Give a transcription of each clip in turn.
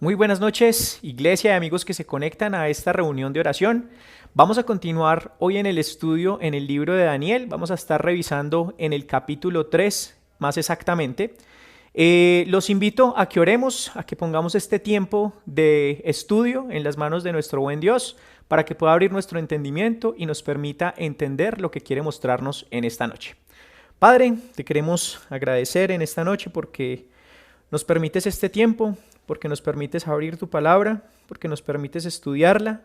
Muy buenas noches, iglesia y amigos que se conectan a esta reunión de oración. Vamos a continuar hoy en el estudio en el libro de Daniel. Vamos a estar revisando en el capítulo 3, más exactamente. Los invito a que oremos, a que pongamos este tiempo de estudio en las manos de nuestro buen Dios para que pueda abrir nuestro entendimiento y nos permita entender lo que quiere mostrarnos en esta noche. Padre, te queremos agradecer en esta noche porque nos permites este tiempo, porque nos permites abrir tu palabra, porque nos permites estudiarla,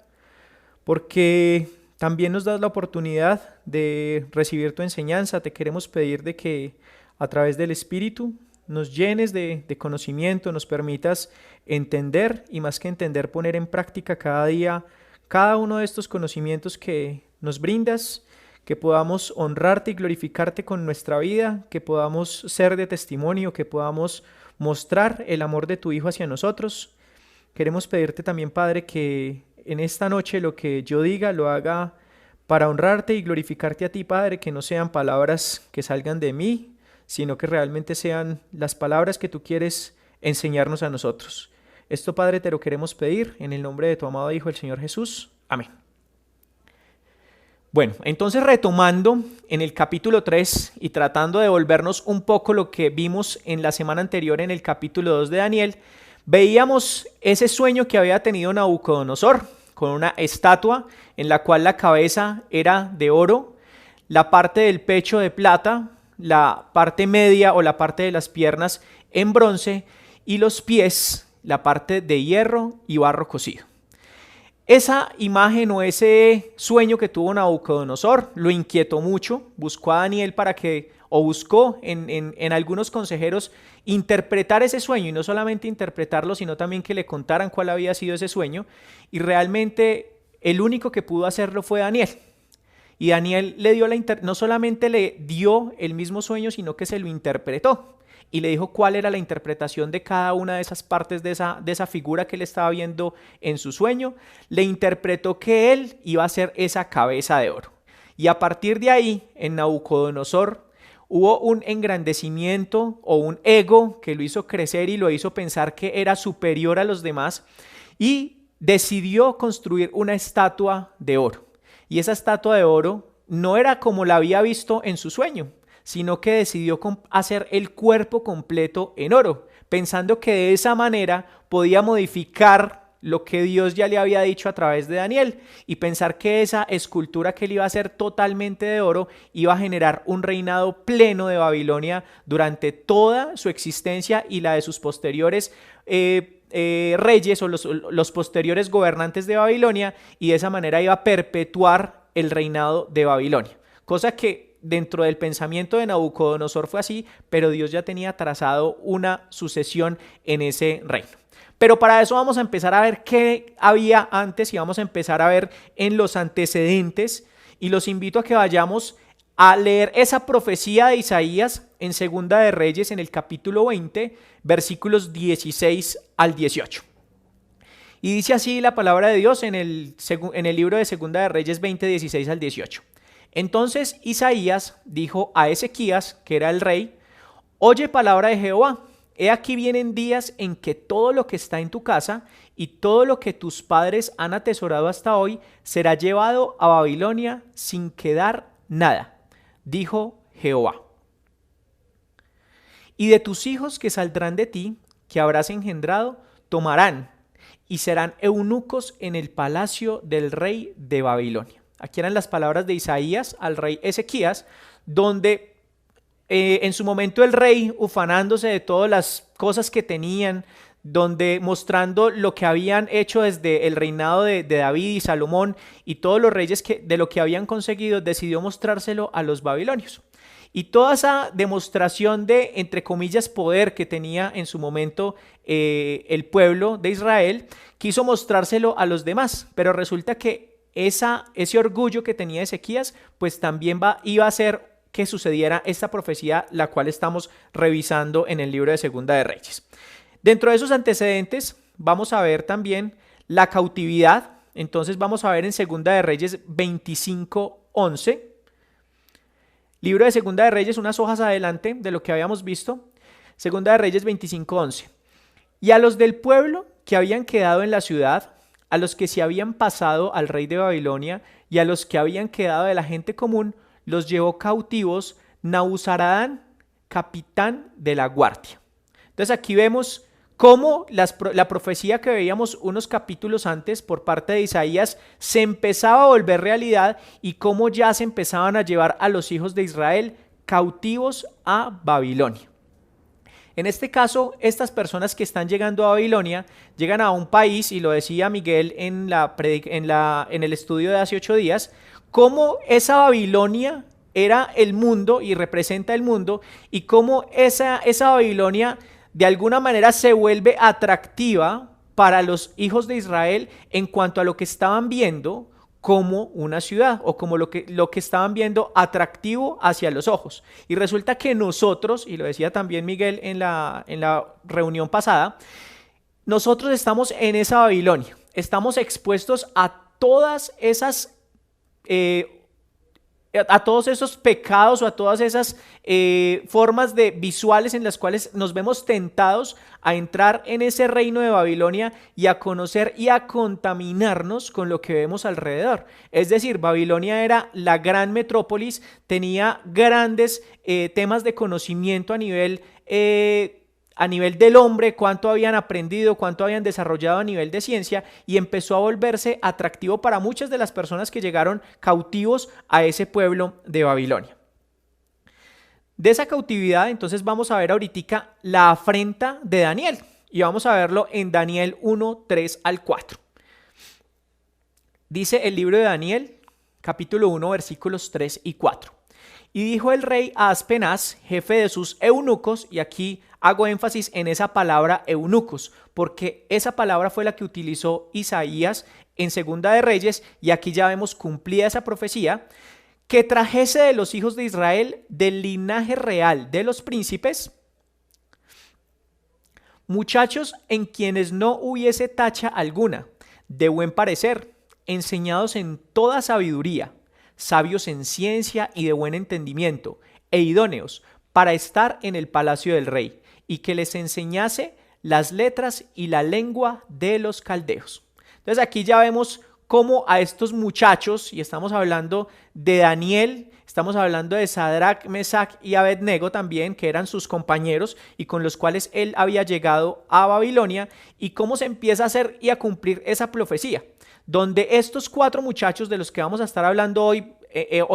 porque también nos das la oportunidad de recibir tu enseñanza. Te queremos pedir de que a través del Espíritu nos llenes de conocimiento, nos permitas entender y más que entender, poner en práctica cada día cada uno de estos conocimientos que nos brindas, que podamos honrarte y glorificarte con nuestra vida, que podamos ser de testimonio, que podamos mostrar el amor de tu Hijo hacia nosotros. Queremos pedirte también, Padre, que en esta noche lo que yo diga lo haga para honrarte y glorificarte a ti, Padre, que no sean palabras que salgan de mí, sino que realmente sean las palabras que tú quieres enseñarnos a nosotros. Esto, Padre, te lo queremos pedir en el nombre de tu amado Hijo, el Señor Jesús. Amén. Bueno, entonces retomando en el capítulo 3 y tratando de devolvernos un poco lo que vimos en la semana anterior en el capítulo 2 de Daniel, veíamos ese sueño que había tenido Nabucodonosor con una estatua en la cual la cabeza era de oro, la parte del pecho de plata, la parte media o la parte de las piernas en bronce y los pies, la parte de hierro y barro cocido. Esa imagen o ese sueño que tuvo Nabucodonosor lo inquietó mucho, buscó a Daniel buscó en algunos consejeros interpretar ese sueño y no solamente interpretarlo, sino también que le contaran cuál había sido ese sueño. Y realmente el único que pudo hacerlo fue Daniel. Y Daniel no solamente le dio el mismo sueño, sino que se lo interpretó y le dijo cuál era la interpretación de cada una de esas partes de esa figura que él estaba viendo en su sueño. Le interpretó que él iba a ser esa cabeza de oro. Y a partir de ahí, en Nabucodonosor, hubo un engrandecimiento o un ego que lo hizo crecer y lo hizo pensar que era superior a los demás y decidió construir una estatua de oro. Y esa estatua de oro no era como la había visto en su sueño, sino que decidió hacer el cuerpo completo en oro, pensando que de esa manera podía modificar lo que Dios ya le había dicho a través de Daniel y pensar que esa escultura que él iba a hacer totalmente de oro iba a generar un reinado pleno de Babilonia durante toda su existencia y la de sus posteriores reyes o los posteriores gobernantes de Babilonia, y de esa manera iba a perpetuar el reinado de Babilonia, cosa que dentro del pensamiento de Nabucodonosor fue así, pero Dios ya tenía trazado una sucesión en ese reino. Pero para eso vamos a empezar a ver qué había antes y vamos a empezar a ver en los antecedentes, y los invito a que vayamos a leer esa profecía de Isaías en Segunda de Reyes en el capítulo 20, versículos 16 al 18. Y dice así la palabra de Dios en el libro de Segunda de Reyes 20, 16 al 18. Entonces Isaías dijo a Ezequías, que era el rey: oye palabra de Jehová, he aquí vienen días en que todo lo que está en tu casa y todo lo que tus padres han atesorado hasta hoy será llevado a Babilonia sin quedar nada, dijo Jehová. Y de tus hijos que saldrán de ti, que habrás engendrado, tomarán y serán eunucos en el palacio del rey de Babilonia. Aquí eran las palabras de Isaías al rey Ezequías, donde en su momento el rey, ufanándose de todas las cosas que tenían, donde mostrando lo que habían hecho desde el reinado de David y Salomón y todos los reyes de lo que habían conseguido, decidió mostrárselo a los babilonios. Y toda esa demostración de, entre comillas, poder que tenía en su momento el pueblo de Israel, quiso mostrárselo a los demás, pero resulta que ese orgullo que tenía Ezequías, pues también iba a hacer que sucediera esta profecía, la cual estamos revisando en el libro de Segunda de Reyes. Dentro de esos antecedentes vamos a ver también la cautividad. Entonces vamos a ver en Segunda de Reyes 25:11. Libro de Segunda de Reyes, unas hojas adelante de lo que habíamos visto. Segunda de Reyes 25:11. Y a los del pueblo que habían quedado en la ciudad, a los que se habían pasado al rey de Babilonia y a los que habían quedado de la gente común, los llevó cautivos Nabuzaradán, capitán de la guardia. Entonces aquí vemos cómo la profecía que veíamos unos capítulos antes por parte de Isaías se empezaba a volver realidad y cómo ya se empezaban a llevar a los hijos de Israel cautivos a Babilonia. En este caso, estas personas que están llegando a Babilonia llegan a un país, y lo decía Miguel en el estudio de hace 8 días, cómo esa Babilonia era el mundo y representa el mundo, y cómo esa Babilonia de alguna manera se vuelve atractiva para los hijos de Israel en cuanto a lo que estaban viendo como una ciudad, o como lo que estaban viendo atractivo hacia los ojos. Y resulta que nosotros, y lo decía también Miguel en la reunión pasada, nosotros estamos en esa Babilonia, estamos expuestos a todas esas a todos esos pecados o a todas esas formas visuales en las cuales nos vemos tentados a entrar en ese reino de Babilonia y a conocer y a contaminarnos con lo que vemos alrededor. Es decir, Babilonia era la gran metrópolis, tenía grandes temas de conocimiento a nivel del hombre, cuánto habían aprendido, cuánto habían desarrollado a nivel de ciencia, y empezó a volverse atractivo para muchas de las personas que llegaron cautivos a ese pueblo de Babilonia. De esa cautividad, entonces vamos a ver ahorita la afrenta de Daniel, y vamos a verlo en Daniel 1, 3 al 4. Dice el libro de Daniel, capítulo 1, versículos 3 y 4. Y dijo el rey a Aspenaz, jefe de sus eunucos, y aquí hago énfasis en esa palabra eunucos, porque esa palabra fue la que utilizó Isaías en Segunda de Reyes, y aquí ya vemos cumplida esa profecía, que trajese de los hijos de Israel, del linaje real de los príncipes, muchachos en quienes no hubiese tacha alguna, de buen parecer, enseñados en toda sabiduría, sabios en ciencia y de buen entendimiento, e idóneos para estar en el palacio del rey, y que les enseñase las letras y la lengua de los caldeos. Entonces aquí ya vemos cómo a estos muchachos, y estamos hablando de Daniel, estamos hablando de Sadrach, Mesach y Abednego también, que eran sus compañeros y con los cuales él había llegado a Babilonia, y cómo se empieza a hacer y a cumplir esa profecía, donde estos 4 muchachos de los que vamos a estar hablando hoy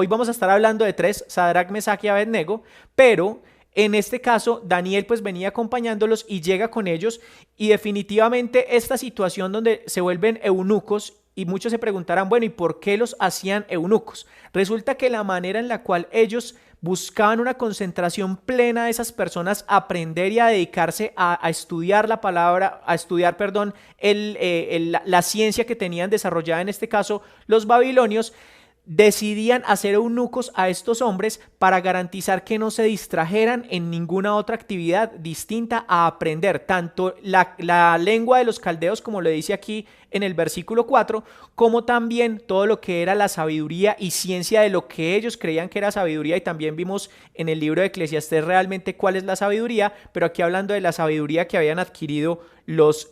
vamos a estar hablando de 3, Sadrach, Mesach y Abednego, pero en este caso Daniel pues venía acompañándolos y llega con ellos, y definitivamente esta situación donde se vuelven eunucos, y muchos se preguntarán, bueno, ¿y por qué los hacían eunucos? Resulta que la manera en la cual ellos buscaban una concentración plena de esas personas, aprender y a dedicarse a estudiar la palabra, a estudiar, la ciencia que tenían desarrollada, en este caso los babilonios, decidían hacer eunucos a estos hombres para garantizar que no se distrajeran en ninguna otra actividad distinta a aprender tanto la lengua de los caldeos, como le dice aquí en el versículo 4, como también todo lo que era la sabiduría y ciencia de lo que ellos creían que era sabiduría. Y también vimos en el libro de Eclesiastés realmente cuál es la sabiduría, pero aquí hablando de la sabiduría que habían adquirido los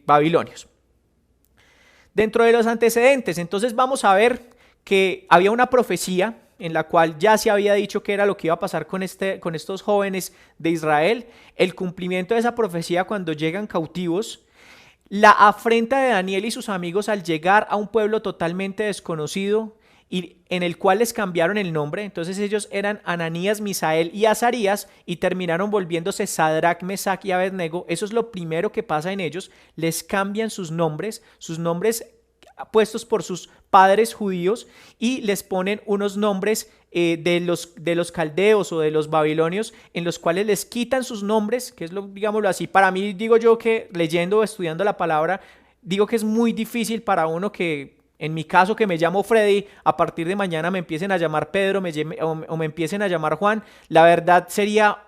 babilonios. Dentro de los antecedentes, entonces vamos a ver que había una profecía en la cual ya se había dicho que era lo que iba a pasar con estos jóvenes de Israel, el cumplimiento de esa profecía cuando llegan cautivos, la afrenta de Daniel y sus amigos al llegar a un pueblo totalmente desconocido y en el cual les cambiaron el nombre. Entonces ellos eran Ananías, Misael y Azarías, y terminaron volviéndose Sadrach, Mesach y Abednego. Eso es lo primero que pasa en ellos, les cambian sus nombres puestos por sus padres judíos, y les ponen unos nombres de los caldeos o de los babilonios, en los cuales les quitan sus nombres, que es digámoslo así, para mí, digo yo, que leyendo o estudiando la palabra, digo que es muy difícil para uno que, en mi caso, que me llamo Freddy, a partir de mañana me empiecen a llamar Pedro o me empiecen a llamar Juan. La verdad sería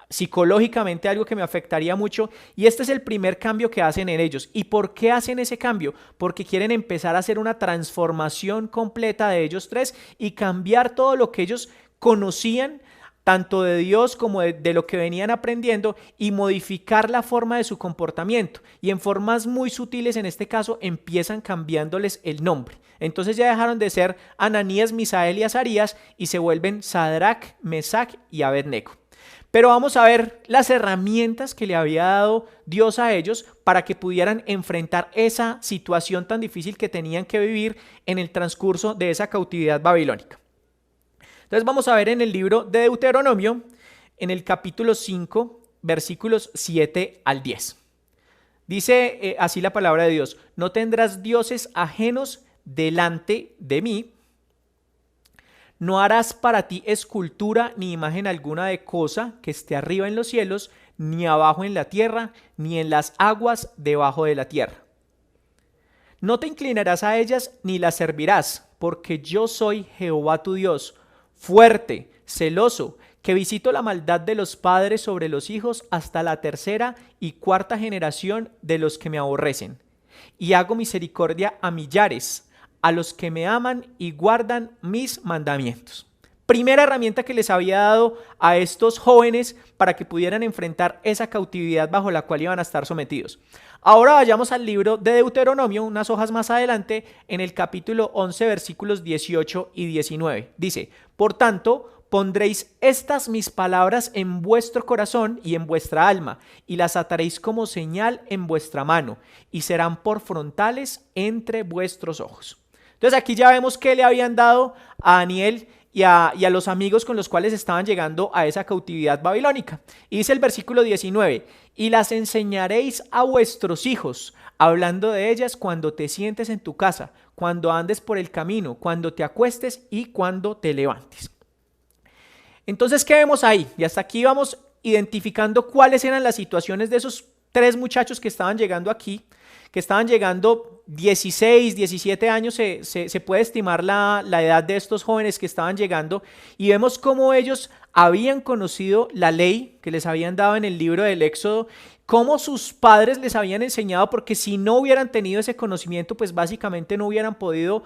psicológicamente algo que me afectaría mucho, y este es el primer cambio que hacen en ellos. ¿Y por qué hacen ese cambio? Porque quieren empezar a hacer una transformación completa de ellos tres y cambiar todo lo que ellos conocían tanto de Dios como de lo que venían aprendiendo, y modificar la forma de su comportamiento. Y en formas muy sutiles, en este caso, empiezan cambiándoles el nombre. Entonces ya dejaron de ser Ananías, Misael y Azarías y se vuelven Sadrac, Mesac y Abednego. Pero vamos a ver las herramientas que le había dado Dios a ellos para que pudieran enfrentar esa situación tan difícil que tenían que vivir en el transcurso de esa cautividad babilónica. Entonces vamos a ver en el libro de Deuteronomio, en el capítulo 5, versículos 7 al 10. Dice así la palabra de Dios: no tendrás dioses ajenos delante de mí. No harás para ti escultura ni imagen alguna de cosa que esté arriba en los cielos, ni abajo en la tierra, ni en las aguas debajo de la tierra. No te inclinarás a ellas ni las servirás, porque yo soy Jehová tu Dios, fuerte, celoso, que visito la maldad de los padres sobre los hijos hasta la tercera y cuarta generación de los que me aborrecen. Y hago misericordia a millares, a los que me aman y guardan mis mandamientos. Primera herramienta que les había dado a estos jóvenes para que pudieran enfrentar esa cautividad bajo la cual iban a estar sometidos. Ahora vayamos al libro de Deuteronomio, unas hojas más adelante, en el capítulo 11, versículos 18 y 19. Dice: por tanto, pondréis estas mis palabras en vuestro corazón y en vuestra alma, y las ataréis como señal en vuestra mano, y serán por frontales entre vuestros ojos. Entonces aquí ya vemos que le habían dado a Daniel y a los amigos con los cuales estaban llegando a esa cautividad babilónica. Y dice el versículo 19: y las enseñaréis a vuestros hijos, hablando de ellas cuando te sientes en tu casa, cuando andes por el camino, cuando te acuestes y cuando te levantes. Entonces, ¿qué vemos ahí? Y hasta aquí vamos identificando cuáles eran las situaciones de esos tres muchachos que estaban llegando aquí, que estaban llegando 16, 17 años, se puede estimar la edad de estos jóvenes que estaban llegando, y vemos cómo ellos habían conocido la ley que les habían dado en el libro del Éxodo, cómo sus padres les habían enseñado, porque si no hubieran tenido ese conocimiento, pues básicamente no hubieran podido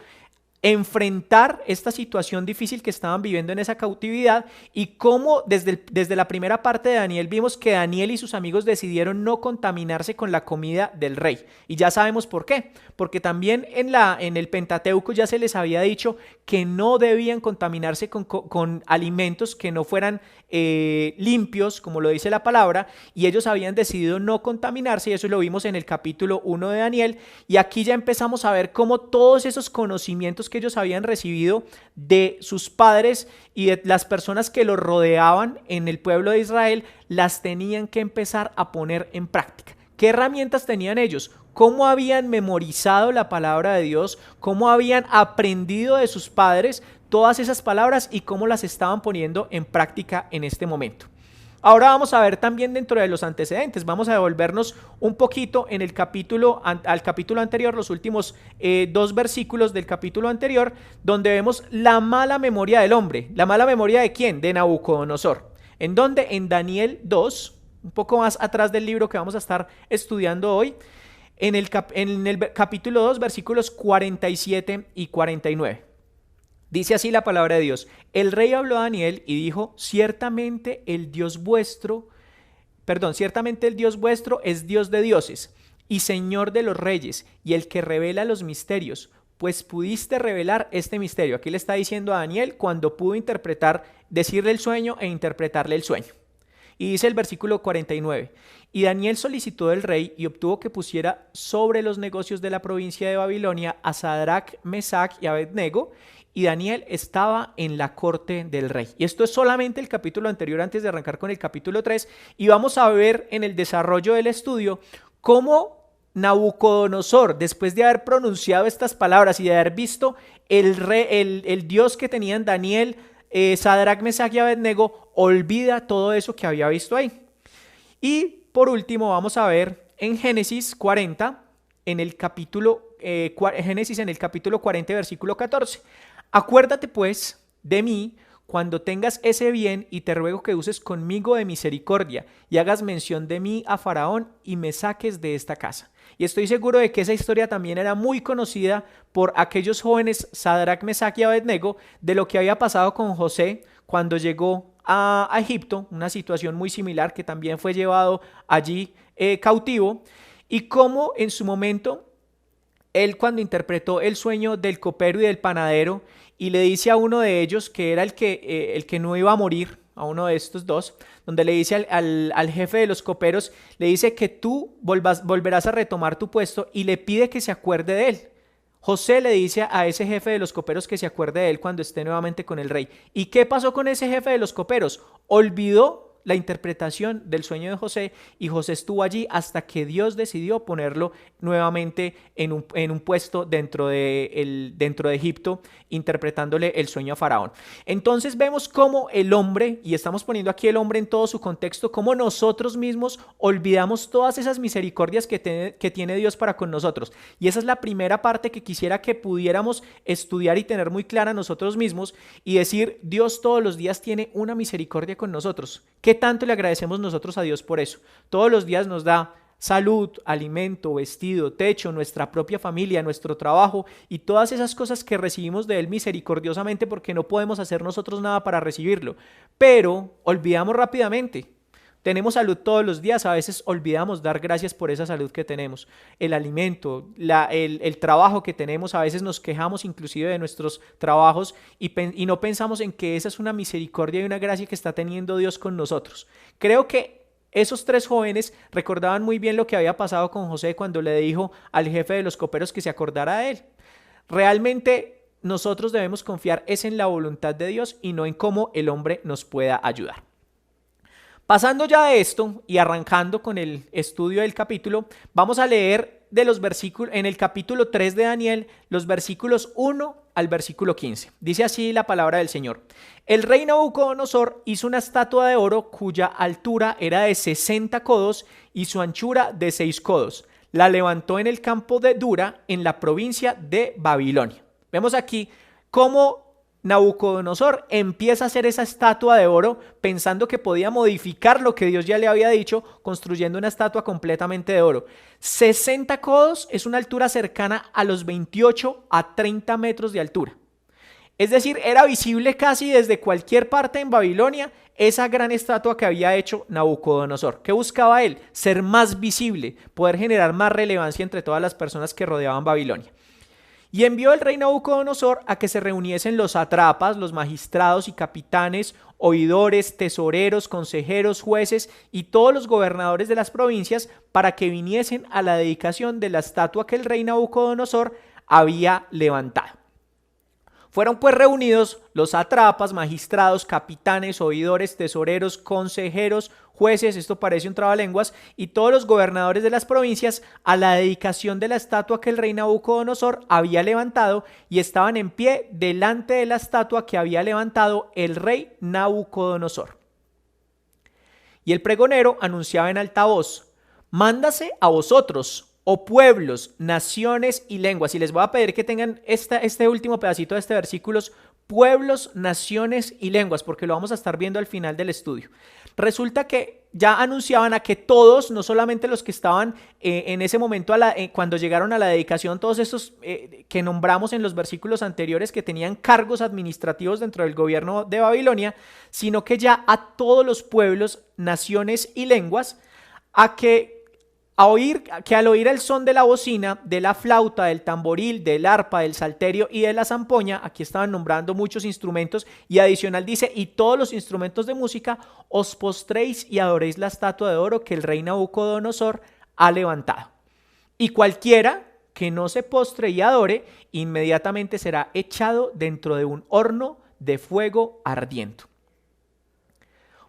enfrentar esta situación difícil que estaban viviendo en esa cautividad, y cómo desde la primera parte de Daniel vimos que Daniel y sus amigos decidieron no contaminarse con la comida del rey. Y ya sabemos por qué, porque también en el Pentateuco ya se les había dicho que no debían contaminarse con alimentos que no fueran limpios, como lo dice la palabra, y ellos habían decidido no contaminarse, y eso lo vimos en el capítulo 1 de Daniel. Y aquí ya empezamos a ver cómo todos esos conocimientos que ellos habían recibido de sus padres y de las personas que los rodeaban en el pueblo de Israel, las tenían que empezar a poner en práctica. ¿Qué herramientas tenían ellos? ¿Cómo habían memorizado la palabra de Dios? ¿Cómo habían aprendido de sus padres todas esas palabras y cómo las estaban poniendo en práctica en este momento? Ahora vamos a ver también dentro de los antecedentes, vamos a devolvernos un poquito en el al capítulo anterior, los últimos dos versículos del capítulo anterior, donde vemos la mala memoria del hombre. ¿La mala memoria de quién? De Nabucodonosor. ¿En dónde? En Daniel 2, un poco más atrás del libro que vamos a estar estudiando hoy, en el capítulo 2, versículos 47 y 49. Dice así la palabra de Dios: el rey habló a Daniel y dijo: ciertamente el Dios vuestro es Dios de dioses y Señor de los reyes, y el que revela los misterios, pues pudiste revelar este misterio. Aquí le está diciendo a Daniel cuando pudo decirle el sueño e interpretarle el sueño. Y dice el versículo 49: y Daniel solicitó del rey y obtuvo que pusiera sobre los negocios de la provincia de Babilonia a Sadrac, Mesac y Abednego, y Daniel estaba en la corte del rey. Y esto es solamente el capítulo anterior, antes de arrancar con el capítulo 3, y vamos a ver en el desarrollo del estudio cómo Nabucodonosor, después de haber pronunciado estas palabras y de haber visto el Dios que tenían Daniel, Sadrac, Mesac y Abednego, olvida todo eso que había visto ahí. Y por último vamos a ver en Génesis 40, en el capítulo 40, versículo 14. Acuérdate pues de mí cuando tengas ese bien, y te ruego que uses conmigo de misericordia y hagas mención de mí a Faraón y me saques de esta casa. Y estoy seguro de que esa historia también era muy conocida por aquellos jóvenes Sadrac, Mesac y Abednego, de lo que había pasado con José cuando llegó a Egipto, una situación muy similar, que también fue llevado allí cautivo, y cómo en su momento él, cuando interpretó el sueño del copero y del panadero y le dice a uno de ellos, que era el que no iba a morir, a uno de estos dos, donde le dice al jefe de los coperos, le dice que tú volverás a retomar tu puesto, y le pide que se acuerde de él. José le dice a ese jefe de los coperos que se acuerde de él cuando esté nuevamente con el rey. ¿Y qué pasó con ese jefe de los coperos? Olvidó la interpretación del sueño de José, y José estuvo allí hasta que Dios decidió ponerlo nuevamente en un puesto dentro de Egipto, interpretándole el sueño a Faraón. Entonces vemos cómo el hombre, y estamos poniendo aquí el hombre en todo su contexto, cómo nosotros mismos olvidamos todas esas misericordias que tiene Dios para con nosotros. Y esa es la primera parte que quisiera que pudiéramos estudiar y tener muy clara nosotros mismos, y decir: Dios todos los días tiene una misericordia con nosotros. ¿Qué tanto le agradecemos nosotros a Dios por eso? Todos los días nos da salud, alimento, vestido, techo, nuestra propia familia, nuestro trabajo y todas esas cosas que recibimos de Él misericordiosamente, porque no podemos hacer nosotros nada para recibirlo. Pero olvidamos rápidamente. Tenemos salud todos los días, a veces olvidamos dar gracias por esa salud que tenemos, el alimento, el trabajo que tenemos. A veces nos quejamos inclusive de nuestros trabajos y no pensamos en que esa es una misericordia y una gracia que está teniendo Dios con nosotros. Creo que esos tres jóvenes recordaban muy bien lo que había pasado con José cuando le dijo al jefe de los coperos que se acordara de él. Realmente nosotros debemos confiar es en la voluntad de Dios y no en cómo el hombre nos pueda ayudar. Pasando ya de esto y arrancando con el estudio del capítulo, vamos a leer de los versículos en el capítulo 3 de Daniel, los versículos 1 al versículo 15. Dice así la palabra del Señor: El rey Nabucodonosor hizo una estatua de oro cuya altura era de 60 codos y su anchura de 6 codos. La levantó en el campo de Dura, en la provincia de Babilonia. Vemos aquí cómo Nabucodonosor empieza a hacer esa estatua de oro pensando que podía modificar lo que Dios ya le había dicho, construyendo una estatua completamente de oro. 60 codos es una altura cercana a los 28 a 30 metros de altura. Es decir, era visible casi desde cualquier parte en Babilonia esa gran estatua que había hecho Nabucodonosor. ¿Qué buscaba él? Ser más visible, poder generar más relevancia entre todas las personas que rodeaban Babilonia. Y envió el rey Nabucodonosor a que se reuniesen los sátrapas, los magistrados y capitanes, oidores, tesoreros, consejeros, jueces y todos los gobernadores de las provincias, para que viniesen a la dedicación de la estatua que el rey Nabucodonosor había levantado. Fueron pues reunidos los sátrapas, magistrados, capitanes, oidores, tesoreros, consejeros, jueces, esto parece un trabalenguas, y todos los gobernadores de las provincias a la dedicación de la estatua que el rey Nabucodonosor había levantado, y estaban en pie delante de la estatua que había levantado el rey Nabucodonosor. Y el pregonero anunciaba en alta voz: Mándase a vosotros, o pueblos, naciones y lenguas. Y les voy a pedir que tengan este último pedacito de este versículo: pueblos, naciones y lenguas, porque lo vamos a estar viendo al final del estudio. Resulta que ya anunciaban a que todos, no solamente los que estaban en ese momento cuando llegaron a la dedicación, todos estos que nombramos en los versículos anteriores, que tenían cargos administrativos dentro del gobierno de Babilonia, sino que ya a todos los pueblos, naciones y lenguas, al oír el son de la bocina, de la flauta, del tamboril, del arpa, del salterio y de la zampoña, aquí estaban nombrando muchos instrumentos, y adicional dice: y todos los instrumentos de música, os postréis y adoréis la estatua de oro que el rey Nabucodonosor ha levantado. Y cualquiera que no se postre y adore, inmediatamente será echado dentro de un horno de fuego ardiente.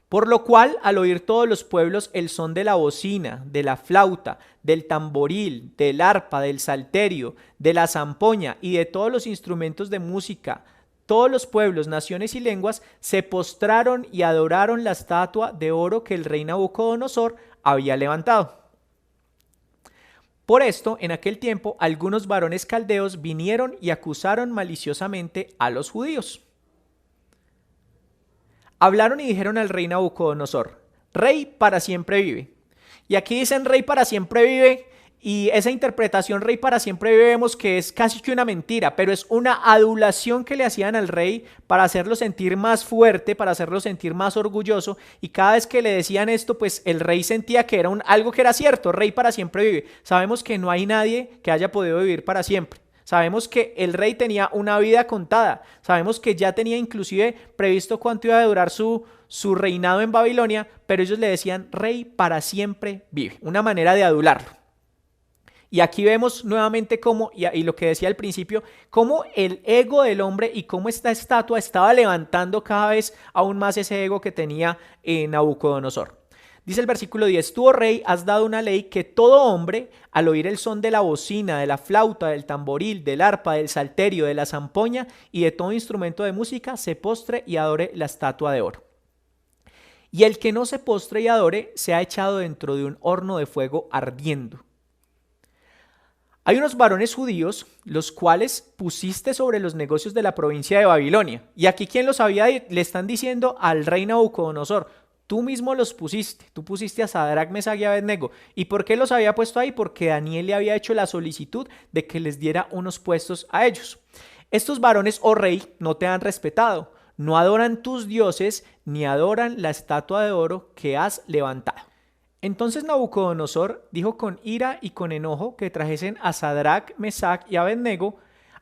Por lo cual, al oír todos los pueblos el son de la bocina, de la flauta, del tamboril, del arpa, del salterio, de la zampoña y de todos los instrumentos de música, todos los pueblos, naciones y lenguas se postraron y adoraron la estatua de oro que el rey Nabucodonosor había levantado. Por esto, en aquel tiempo, algunos varones caldeos vinieron y acusaron maliciosamente a los judíos. Hablaron y dijeron al rey Nabucodonosor: Rey para siempre vive. Y aquí dicen rey para siempre vive, Y esa interpretación rey para siempre vemos que es casi que una mentira, pero es una adulación que le hacían al rey para hacerlo sentir más fuerte, para hacerlo sentir más orgulloso. Y cada vez que le decían esto, pues el rey sentía que era algo que era cierto, rey para siempre vive. Sabemos que no hay nadie que haya podido vivir para siempre. Sabemos que el rey tenía una vida contada. Sabemos que ya tenía inclusive previsto cuánto iba a durar su reinado en Babilonia, pero ellos le decían rey para siempre vive. Una manera de adularlo. Y aquí vemos nuevamente cómo, y lo que decía al principio, cómo el ego del hombre y cómo esta estatua estaba levantando cada vez aún más ese ego que tenía Nabucodonosor. Dice el versículo 10, tú, oh rey, has dado una ley que todo hombre, al oír el son de la bocina, de la flauta, del tamboril, del arpa, del salterio, de la zampoña y de todo instrumento de música, se postre y adore la estatua de oro. Y el que no se postre y adore, se ha echado dentro de un horno de fuego ardiendo. Hay unos varones judíos, los cuales pusiste sobre los negocios de la provincia de Babilonia. Y aquí, ¿quién los había? Le están diciendo al rey Nabucodonosor, tú mismo los pusiste, tú pusiste a Sadrac, Mesach y Abednego. ¿Y por qué los había puesto ahí? Porque Daniel le había hecho la solicitud de que les diera unos puestos a ellos. Estos varones, oh rey, no te han respetado, no adoran tus dioses, ni adoran la estatua de oro que has levantado. Entonces Nabucodonosor dijo con ira y con enojo que trajesen a Sadrac, Mesach y Abednego.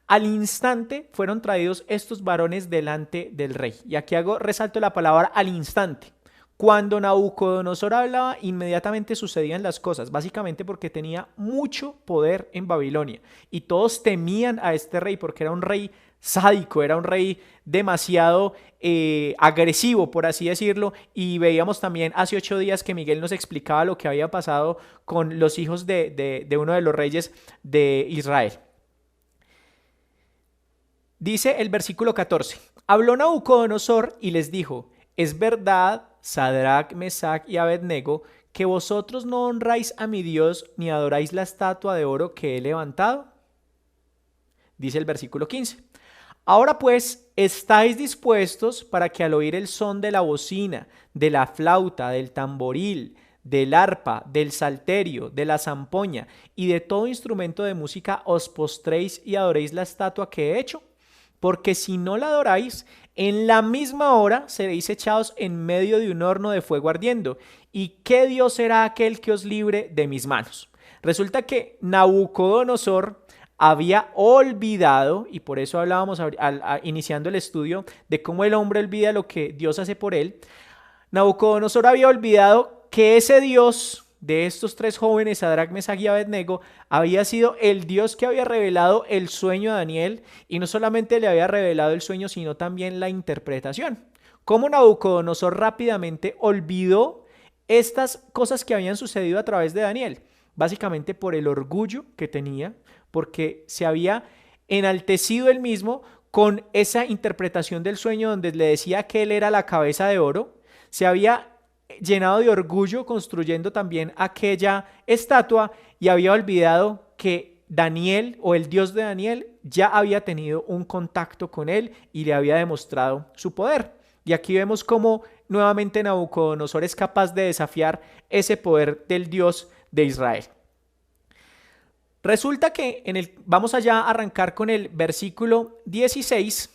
Al instante fueron traídos estos varones delante del rey. Y aquí resalto la palabra al instante. Cuando Nabucodonosor hablaba, inmediatamente sucedían las cosas, básicamente porque tenía mucho poder en Babilonia. Y todos temían a este rey porque era un rey sádico, era un rey demasiado agresivo, por así decirlo, y veíamos también hace 8 días que Miguel nos explicaba lo que había pasado con los hijos de uno de los reyes de Israel. Dice el versículo 14, habló Nabucodonosor y les dijo, es verdad, Sadrac, Mesach y Abednego, que vosotros no honráis a mi Dios ni adoráis la estatua de oro que he levantado. Dice el versículo 15. Ahora pues, ¿estáis dispuestos para que al oír el son de la bocina, de la flauta, del tamboril, del arpa, del salterio, de la zampoña y de todo instrumento de música os postréis y adoréis la estatua que he hecho? Porque si no la adoráis, en la misma hora seréis echados en medio de un horno de fuego ardiendo. ¿Y qué Dios será aquel que os libre de mis manos? Resulta que Nabucodonosor había olvidado, y por eso hablábamos iniciando el estudio de cómo el hombre olvida lo que Dios hace por él. Nabucodonosor había olvidado que ese Dios de estos 3 jóvenes, Sadrac, Mesach y Abednego, había sido el Dios que había revelado el sueño a Daniel, y no solamente le había revelado el sueño, sino también la interpretación. Cómo Nabucodonosor rápidamente olvidó estas cosas que habían sucedido a través de Daniel, básicamente por el orgullo que tenía, porque se había enaltecido él mismo con esa interpretación del sueño donde le decía que él era la cabeza de oro, se había llenado de orgullo construyendo también aquella estatua y había olvidado que Daniel o el Dios de Daniel ya había tenido un contacto con él y le había demostrado su poder. Y aquí vemos cómo nuevamente Nabucodonosor es capaz de desafiar ese poder del Dios de Israel. Resulta que vamos allá a arrancar con el versículo 16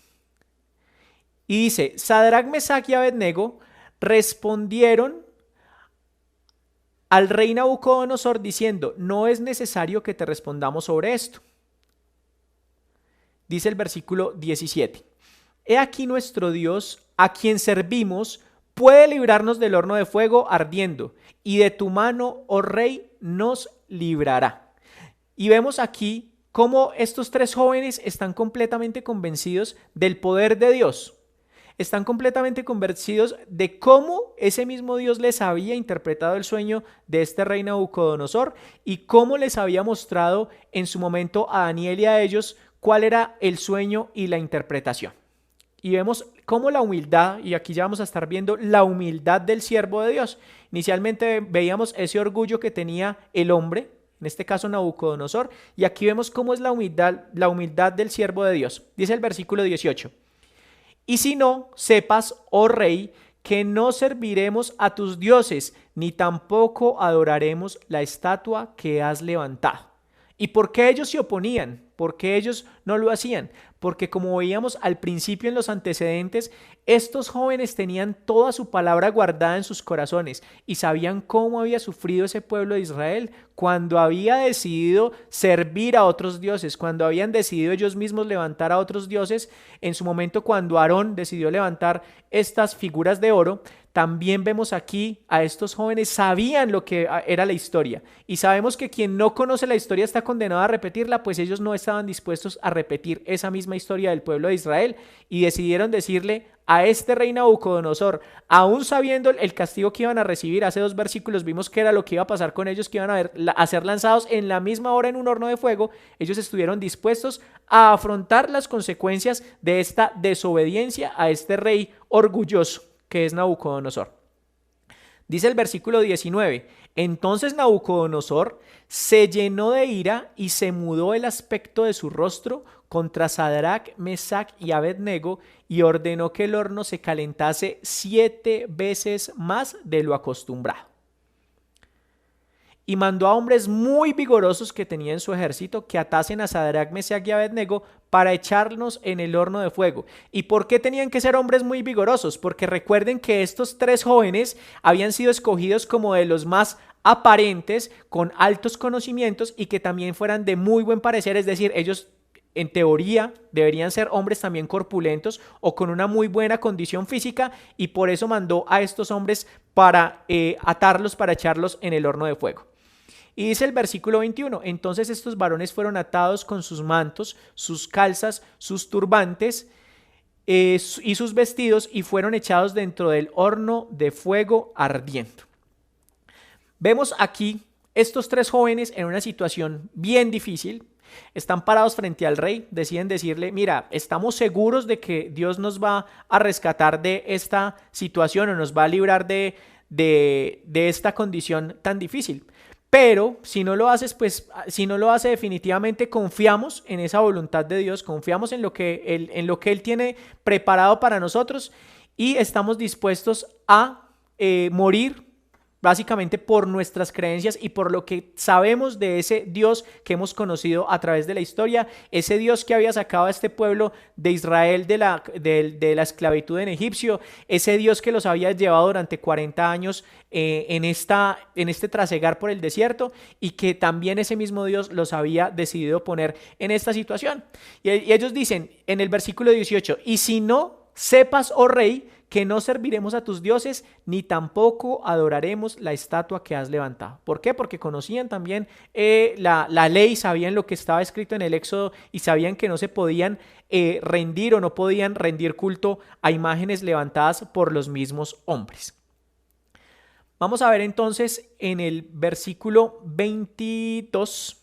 y dice, Sadrac, Mesach y Abednego respondieron al rey Nabucodonosor diciendo, no es necesario que te respondamos sobre esto. Dice el versículo 17, he aquí nuestro Dios, a quien servimos, puede librarnos del horno de fuego ardiendo, y de tu mano, oh rey, nos librará. Y vemos aquí cómo estos 3 jóvenes están completamente convencidos del poder de Dios. Están completamente convencidos de cómo ese mismo Dios les había interpretado el sueño de este rey Nabucodonosor y cómo les había mostrado en su momento a Daniel y a ellos cuál era el sueño y la interpretación. Y vemos cómo la humildad, y aquí ya vamos a estar viendo la humildad del siervo de Dios. Inicialmente veíamos ese orgullo que tenía el hombre, en este caso Nabucodonosor, y aquí vemos cómo es la humildad del siervo de Dios. Dice el versículo 18, y si no, sepas, oh rey, que no serviremos a tus dioses, ni tampoco adoraremos la estatua que has levantado. ¿Y por qué ellos se oponían? ¿Por qué ellos no lo hacían? Porque como veíamos al principio en los antecedentes, estos jóvenes tenían toda su palabra guardada en sus corazones y sabían cómo había sufrido ese pueblo de Israel cuando había decidido servir a otros dioses, cuando habían decidido ellos mismos levantar a otros dioses. En su momento, cuando Aarón decidió levantar estas figuras de oro, también vemos aquí a estos jóvenes sabían lo que era la historia, y sabemos que quien no conoce la historia está condenado a repetirla, pues ellos no estaban dispuestos a repetir esa misma historia del pueblo de Israel y decidieron decirle a este rey Nabucodonosor, aún sabiendo el castigo que iban a recibir. Hace 2 versículos vimos que era lo que iba a pasar con ellos, que iban a ser lanzados en la misma hora en un horno de fuego. Ellos estuvieron dispuestos a afrontar las consecuencias de esta desobediencia a este rey orgulloso que es Nabucodonosor. Dice el versículo 19, entonces Nabucodonosor se llenó de ira y se mudó el aspecto de su rostro contra Sadrach, Mesach y Abednego y ordenó que el horno se calentase 7 veces más de lo acostumbrado. Y mandó a hombres muy vigorosos que tenía en su ejército que atasen a Sadrach, Mesach y Abednego para echarnos en el horno de fuego. ¿Y por qué tenían que ser hombres muy vigorosos? Porque recuerden que estos 3 jóvenes habían sido escogidos como de los más aparentes, con altos conocimientos y que también fueran de muy buen parecer, es decir, ellos en teoría deberían ser hombres también corpulentos o con una muy buena condición física, y por eso mandó a estos hombres para atarlos, para echarlos en el horno de fuego. Y dice el versículo 21, entonces estos varones fueron atados con sus mantos, sus calzas, sus turbantes y sus vestidos y fueron echados dentro del horno de fuego ardiendo. Vemos aquí estos 3 jóvenes en una situación bien difícil. Están parados frente al rey, deciden decirle, mira, estamos seguros de que Dios nos va a rescatar de esta situación o nos va a librar de esta condición tan difícil. Pero si no lo haces, pues si no lo hace, definitivamente confiamos en esa voluntad de Dios, confiamos en lo que Él tiene preparado para nosotros y estamos dispuestos a morir básicamente por nuestras creencias y por lo que sabemos de ese Dios que hemos conocido a través de la historia, ese Dios que había sacado a este pueblo de Israel de la esclavitud en Egipcio, ese Dios que los había llevado durante 40 años en este trasegar por el desierto, y que también ese mismo Dios los había decidido poner en esta situación. Y ellos dicen en el versículo 18, y si no, sepas, oh rey, que no serviremos a tus dioses, ni tampoco adoraremos la estatua que has levantado. ¿Por qué? Porque conocían también la ley, sabían lo que estaba escrito en el Éxodo y sabían que no se podían rendir o no podían rendir culto a imágenes levantadas por los mismos hombres. Vamos a ver entonces en el versículo 22.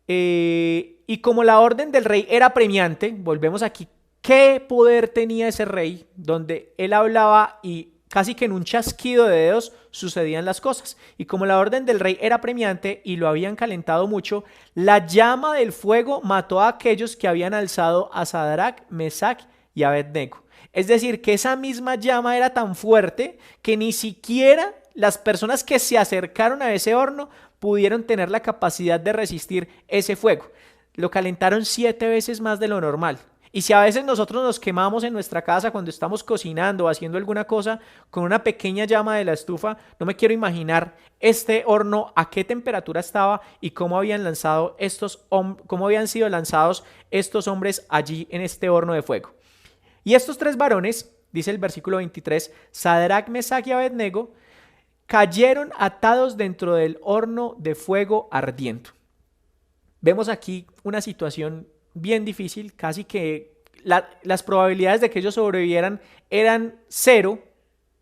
Y como la orden del rey era apremiante, volvemos aquí. ¿Qué poder tenía ese rey donde él hablaba y casi que en un chasquido de dedos sucedían las cosas? Y como la orden del rey era apremiante y lo habían calentado mucho, la llama del fuego mató a aquellos que habían alzado a Sadrach, Mesach y Abednego. Es decir, que esa misma llama era tan fuerte que ni siquiera las personas que se acercaron a ese horno pudieron tener la capacidad de resistir ese fuego. Lo calentaron 7 veces más de lo normal. Y si a veces nosotros nos quemamos en nuestra casa cuando estamos cocinando o haciendo alguna cosa con una pequeña llama de la estufa, no me quiero imaginar este horno a qué temperatura estaba y cómo habían sido lanzados estos hombres allí en este horno de fuego. Y estos 3 varones, dice el versículo 23, Sadrach, Mesach y Abednego, cayeron atados dentro del horno de fuego ardiendo. Vemos aquí una situación bien difícil, casi que las probabilidades de que ellos sobrevivieran eran 0,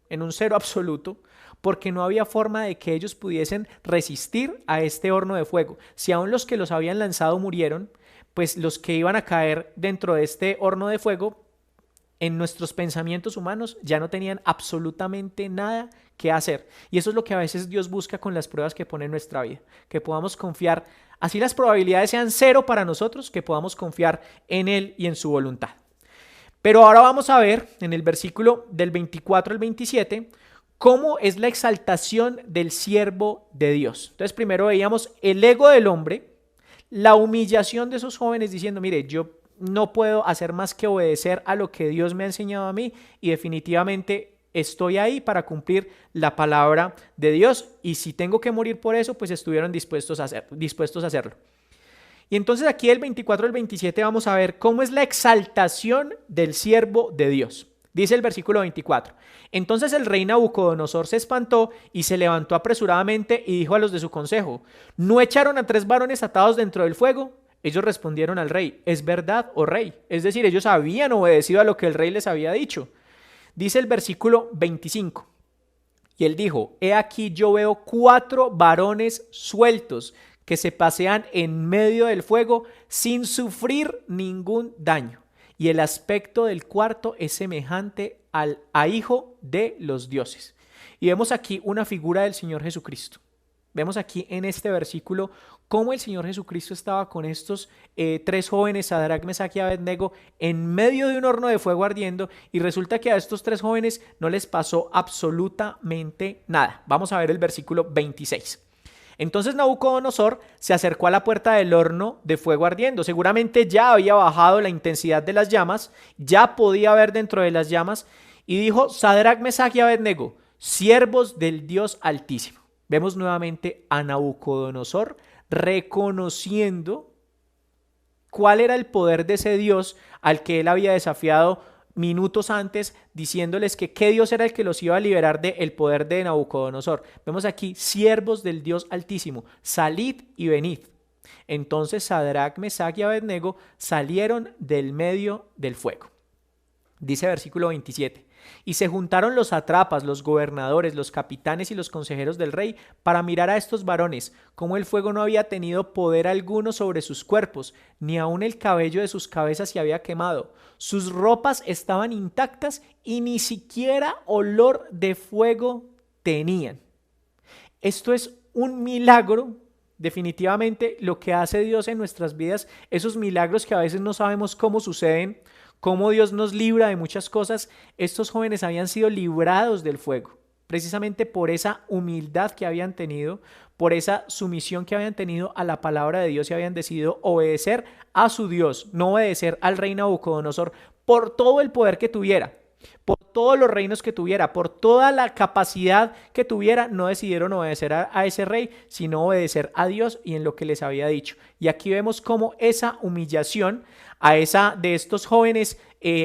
en un 0 absoluto, porque no había forma de que ellos pudiesen resistir a este horno de fuego. Si aún los que los habían lanzado murieron, pues los que iban a caer dentro de este horno de fuego, en nuestros pensamientos humanos ya no tenían absolutamente nada que hacer. Y eso es lo que a veces Dios busca con las pruebas que pone en nuestra vida, que podamos confiar, así las probabilidades sean 0 para nosotros, que podamos confiar en Él y en su voluntad. Pero ahora vamos a ver en el versículo del 24 al 27 cómo es la exaltación del siervo de Dios. Entonces primero veíamos el ego del hombre, la humillación de esos jóvenes diciendo, mire, yo no puedo hacer más que obedecer a lo que Dios me ha enseñado a mí y definitivamente estoy ahí para cumplir la palabra de Dios y si tengo que morir por eso, pues estuvieron dispuestos a hacerlo. Y entonces aquí del 24 al 27 vamos a ver cómo es la exaltación del siervo de Dios. Dice el versículo 24, entonces el rey Nabucodonosor se espantó y se levantó apresuradamente y dijo a los de su consejo, ¿no echaron a 3 varones atados dentro del fuego? Ellos respondieron al rey, ¿es verdad, oh rey? Es decir, ellos habían obedecido a lo que el rey les había dicho. Dice el versículo 25, y él dijo, he aquí yo veo 4 varones sueltos que se pasean en medio del fuego sin sufrir ningún daño. Y el aspecto del cuarto es semejante a hijo de los dioses. Y vemos aquí una figura del Señor Jesucristo. Vemos aquí en este versículo cómo el Señor Jesucristo estaba con estos 3 jóvenes, Sadrac, Mesac y Abednego, en medio de un horno de fuego ardiendo, y resulta que a estos 3 jóvenes no les pasó absolutamente nada. Vamos a ver el versículo 26. Entonces Nabucodonosor se acercó a la puerta del horno de fuego ardiendo. Seguramente ya había bajado la intensidad de las llamas, ya podía ver dentro de las llamas, y dijo, Sadrac, Mesac y Abednego, siervos del Dios Altísimo. Vemos nuevamente a Nabucodonosor reconociendo cuál era el poder de ese Dios al que él había desafiado minutos antes, diciéndoles que qué Dios era el que los iba a liberar del poder de Nabucodonosor. Vemos aquí, siervos del Dios Altísimo, salid y venid. Entonces Sadrac, Mesac y Abednego salieron del medio del fuego. Dice versículo 27, y se juntaron los satrapas, los gobernadores, los capitanes y los consejeros del rey para mirar a estos varones, como el fuego no había tenido poder alguno sobre sus cuerpos, ni aun el cabello de sus cabezas se había quemado. Sus ropas estaban intactas y ni siquiera olor de fuego tenían. Esto es un milagro. Definitivamente lo que hace Dios en nuestras vidas, esos milagros que a veces no sabemos cómo suceden, cómo Dios nos libra de muchas cosas. Estos jóvenes habían sido librados del fuego, precisamente por esa humildad que habían tenido, por esa sumisión que habían tenido a la palabra de Dios y habían decidido obedecer a su Dios, no obedecer al rey Nabucodonosor por todo el poder que tuviera, por todos los reinos que tuviera, por toda la capacidad que tuviera. No decidieron obedecer a ese rey, sino obedecer a Dios y en lo que les había dicho. Y aquí vemos cómo esa humillación de estos jóvenes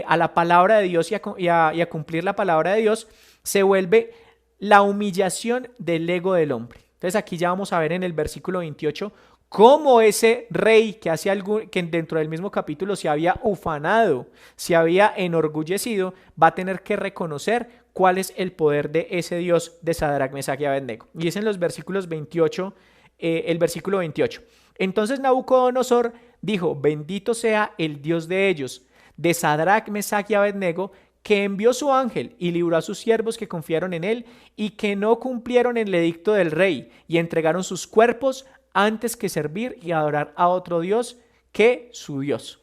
a la palabra de Dios y a cumplir la palabra de Dios se vuelve la humillación del ego del hombre. Entonces aquí ya vamos a ver en el versículo 28 cómo ese rey que dentro del mismo capítulo se había ufanado, se había enorgullecido, va a tener que reconocer cuál es el poder de ese Dios de Sadrac, Mesac y Abednego. Y es en los versículos 28, el versículo 28. Entonces Nabucodonosor dijo, bendito sea el Dios de ellos, de Sadrac, Mesac y Abednego, que envió su ángel y libró a sus siervos que confiaron en él y que no cumplieron el edicto del rey y entregaron sus cuerpos antes que servir y adorar a otro Dios que su Dios.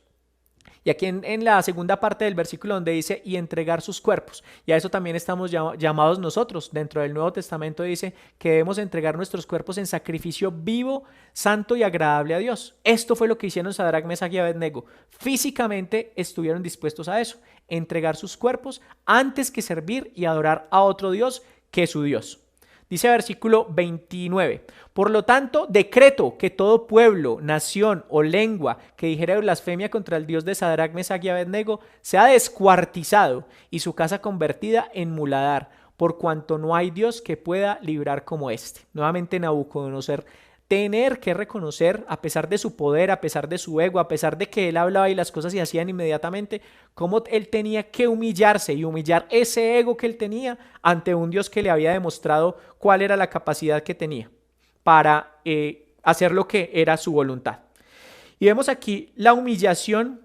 Y aquí en la segunda parte del versículo donde dice y entregar sus cuerpos, y a eso también estamos llamados nosotros. Dentro del Nuevo Testamento dice que debemos entregar nuestros cuerpos en sacrificio vivo, santo y agradable a Dios. Esto fue lo que hicieron Sadrac, Mesac y Abednego. Físicamente estuvieron dispuestos a eso, entregar sus cuerpos antes que servir y adorar a otro Dios que su Dios. Dice versículo 29, por lo tanto, decreto que todo pueblo, nación o lengua que dijere blasfemia contra el Dios de Sadrac, Mesac y Abednego sea descuartizado y su casa convertida en muladar, por cuanto no hay Dios que pueda librar como este. Nuevamente Nabucodonosor tener que reconocer, a pesar de su poder, a pesar de su ego, a pesar de que él hablaba y las cosas se hacían inmediatamente, cómo él tenía que humillarse y humillar ese ego que él tenía ante un Dios que le había demostrado cuál era la capacidad que tenía para hacer lo que era su voluntad. Y vemos aquí la humillación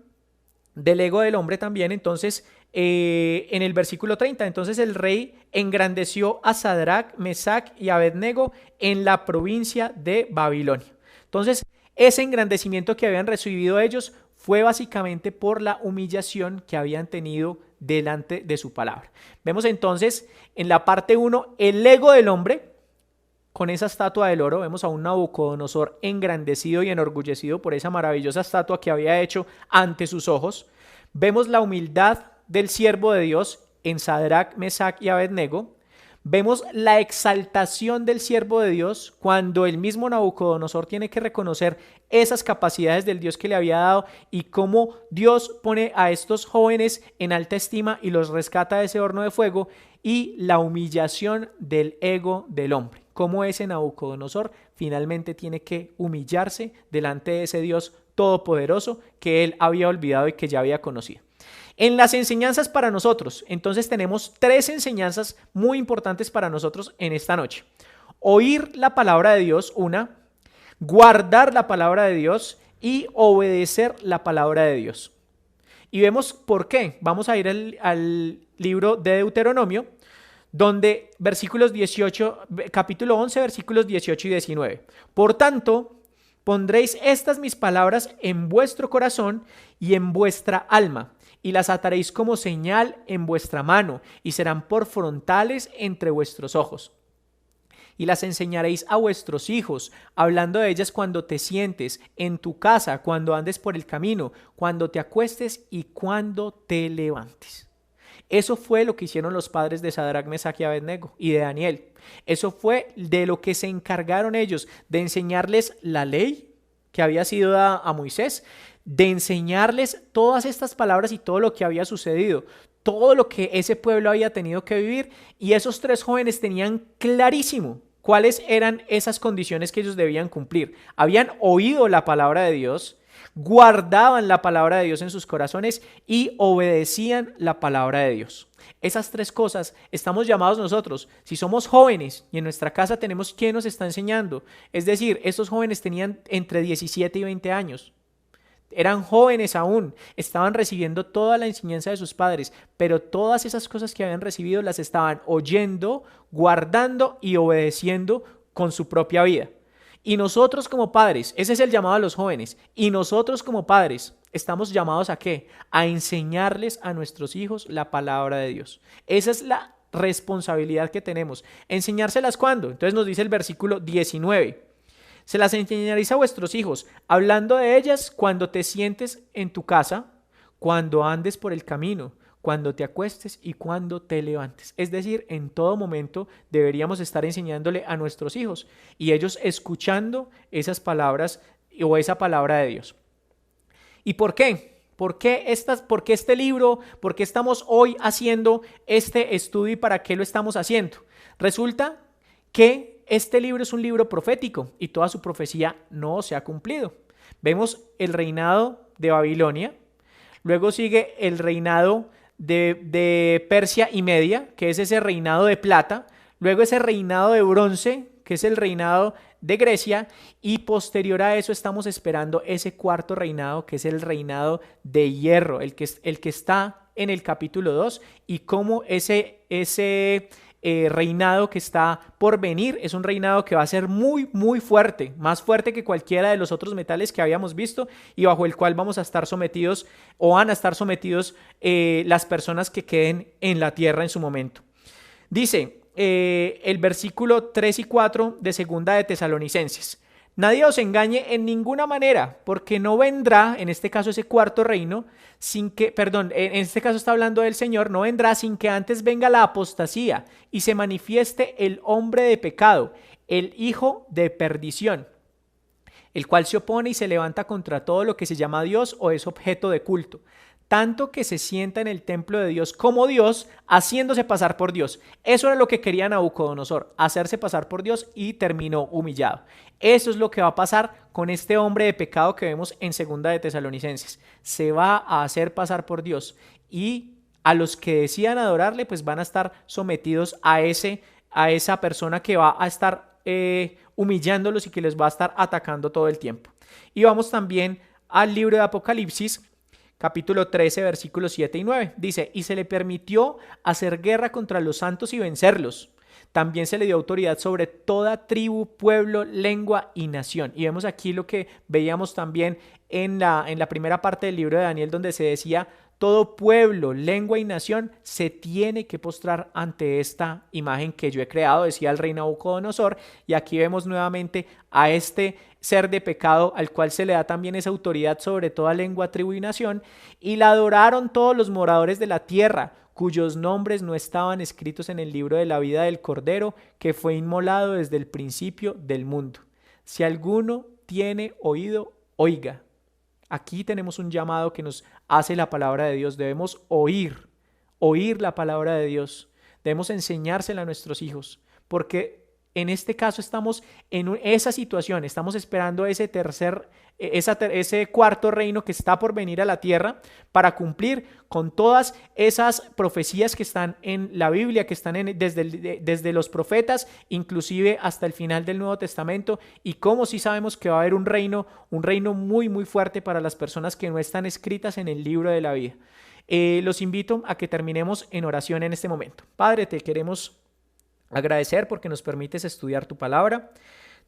del ego del hombre también. Entonces en el versículo 30, entonces el rey engrandeció a Sadrac, Mesac y Abednego en la provincia de Babilonia. Entonces ese engrandecimiento que habían recibido ellos fue básicamente por la humillación que habían tenido delante de su palabra. Vemos entonces en la parte 1 el ego del hombre. Con esa estatua del oro vemos a un Nabucodonosor engrandecido y enorgullecido por esa maravillosa estatua que había hecho ante sus ojos. Vemos la humildad del siervo de Dios en Sadrac, Mesac y Abednego. Vemos la exaltación del siervo de Dios cuando el mismo Nabucodonosor tiene que reconocer esas capacidades del Dios que le había dado y cómo Dios pone a estos jóvenes en alta estima y los rescata de ese horno de fuego, y la humillación del ego del hombre. Cómo ese Nabucodonosor finalmente tiene que humillarse delante de ese Dios todopoderoso que él había olvidado y que ya había conocido. En las enseñanzas para nosotros, entonces tenemos 3 enseñanzas muy importantes para nosotros en esta noche. Oír la palabra de Dios, una, guardar la palabra de Dios y obedecer la palabra de Dios. Y vemos por qué. Vamos a ir al libro de Deuteronomio, donde capítulo 11, versículos 18 y 19. Por tanto, pondréis estas mis palabras en vuestro corazón y en vuestra alma, y las ataréis como señal en vuestra mano, y serán por frontales entre vuestros ojos. Y las enseñaréis a vuestros hijos, hablando de ellas cuando te sientes, en tu casa, cuando andes por el camino, cuando te acuestes y cuando te levantes. Eso fue lo que hicieron los padres de Sadrac, Mesac y Abednego y de Daniel. Eso fue de lo que se encargaron ellos, de enseñarles la ley que había sido dada a Moisés, de enseñarles todas estas palabras y todo lo que había sucedido, todo lo que ese pueblo había tenido que vivir, y esos 3 jóvenes tenían clarísimo cuáles eran esas condiciones que ellos debían cumplir. Habían oído la palabra de Dios, guardaban la palabra de Dios en sus corazones y obedecían la palabra de Dios. Esas 3 cosas estamos llamados nosotros. Si somos jóvenes y en nuestra casa tenemos quien nos está enseñando, es decir, estos jóvenes tenían entre 17 y 20 años. Eran jóvenes aún, estaban recibiendo toda la enseñanza de sus padres, pero todas esas cosas que habían recibido las estaban oyendo, guardando y obedeciendo con su propia vida. Y nosotros como padres, ese es el llamado a los jóvenes, y nosotros como padres estamos llamados ¿a qué? A enseñarles a nuestros hijos la palabra de Dios. Esa es la responsabilidad que tenemos. ¿Enseñárselas cuándo? Entonces nos dice el versículo 19. Se las enseñaréis a vuestros hijos, hablando de ellas cuando te sientes en tu casa, cuando andes por el camino, cuando te acuestes y cuando te levantes. Es decir, en todo momento deberíamos estar enseñándole a nuestros hijos y ellos escuchando esas palabras o esa palabra de Dios. ¿Y por qué? ¿Por qué este libro? ¿Por qué estamos hoy haciendo este estudio y para qué lo estamos haciendo? Resulta que este libro es un libro profético y toda su profecía no se ha cumplido. Vemos el reinado de Babilonia, luego sigue el reinado de Persia y Media, que es ese reinado de plata, luego ese reinado de bronce, que es el reinado de Grecia, y posterior a eso estamos esperando ese 4º reinado, que es el reinado de hierro, el que está en el capítulo 2, y cómo ese reinado que está por venir es un reinado que va a ser muy muy fuerte, más fuerte que cualquiera de los otros metales que habíamos visto, y bajo el cual vamos a estar sometidos o van a estar sometidos las personas que queden en la tierra en su momento. Dice el versículo 3 y 4 de segunda de Tesalonicenses: nadie os engañe en ninguna manera, porque no vendrá, en este caso ese 4º reino, en este caso está hablando del Señor, no vendrá sin que antes venga la apostasía y se manifieste el hombre de pecado, el hijo de perdición, el cual se opone y se levanta contra todo lo que se llama Dios o es objeto de culto, tanto que se sienta en el templo de Dios como Dios, haciéndose pasar por Dios. Eso era lo que quería Nabucodonosor, hacerse pasar por Dios, y terminó humillado. Eso es lo que va a pasar con este hombre de pecado que vemos en segunda de Tesalonicenses. Se va a hacer pasar por Dios, y a los que decidan adorarle pues van a estar sometidos a esa persona que va a estar humillándolos y que les va a estar atacando todo el tiempo. Y vamos también al libro de Apocalipsis, capítulo 13, versículos 7 y 9. Dice: y se le permitió hacer guerra contra los santos y vencerlos. También se le dio autoridad sobre toda tribu, pueblo, lengua y nación. Y vemos aquí lo que veíamos también en la primera parte del libro de Daniel, donde se decía: todo pueblo, lengua y nación se tiene que postrar ante esta imagen que yo he creado, decía el rey Nabucodonosor. Y aquí vemos nuevamente a este ser de pecado, al cual se le da también esa autoridad sobre toda lengua, tribu y nación. Y la adoraron todos los moradores de la tierra, cuyos nombres no estaban escritos en el libro de la vida del Cordero, que fue inmolado desde el principio del mundo. Si alguno tiene oído, oiga. Aquí tenemos un llamado que nos hace la palabra de Dios. Debemos oír la palabra de Dios. Debemos enseñársela a nuestros hijos, porque en este caso estamos en esa situación, estamos esperando ese cuarto reino que está por venir a la tierra para cumplir con todas esas profecías que están en la Biblia, que están desde los profetas, inclusive hasta el final del Nuevo Testamento. Y como sí sabemos que va a haber un reino muy muy fuerte para las personas que no están escritas en el libro de la vida. Los invito a que terminemos en oración en este momento. Padre, te queremos agradecer porque nos permites estudiar tu palabra.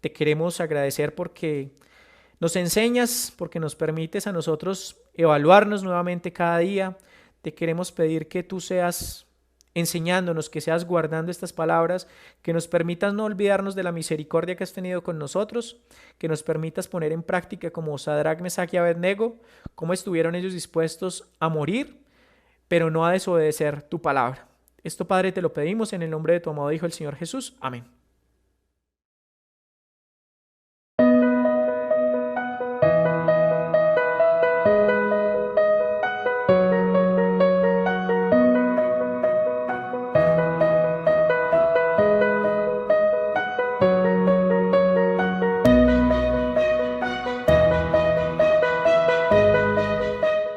Te queremos agradecer porque nos enseñas, porque nos permites a nosotros evaluarnos nuevamente cada día. Te queremos pedir que tú seas enseñándonos, que seas guardando estas palabras, que nos permitas no olvidarnos de la misericordia que has tenido con nosotros, que nos permitas poner en práctica como Sadrac, Mesach y Abednego, cómo estuvieron ellos dispuestos a morir, pero no a desobedecer tu palabra. Esto, Padre, te lo pedimos en el nombre de tu amado Hijo, el Señor Jesús. Amén.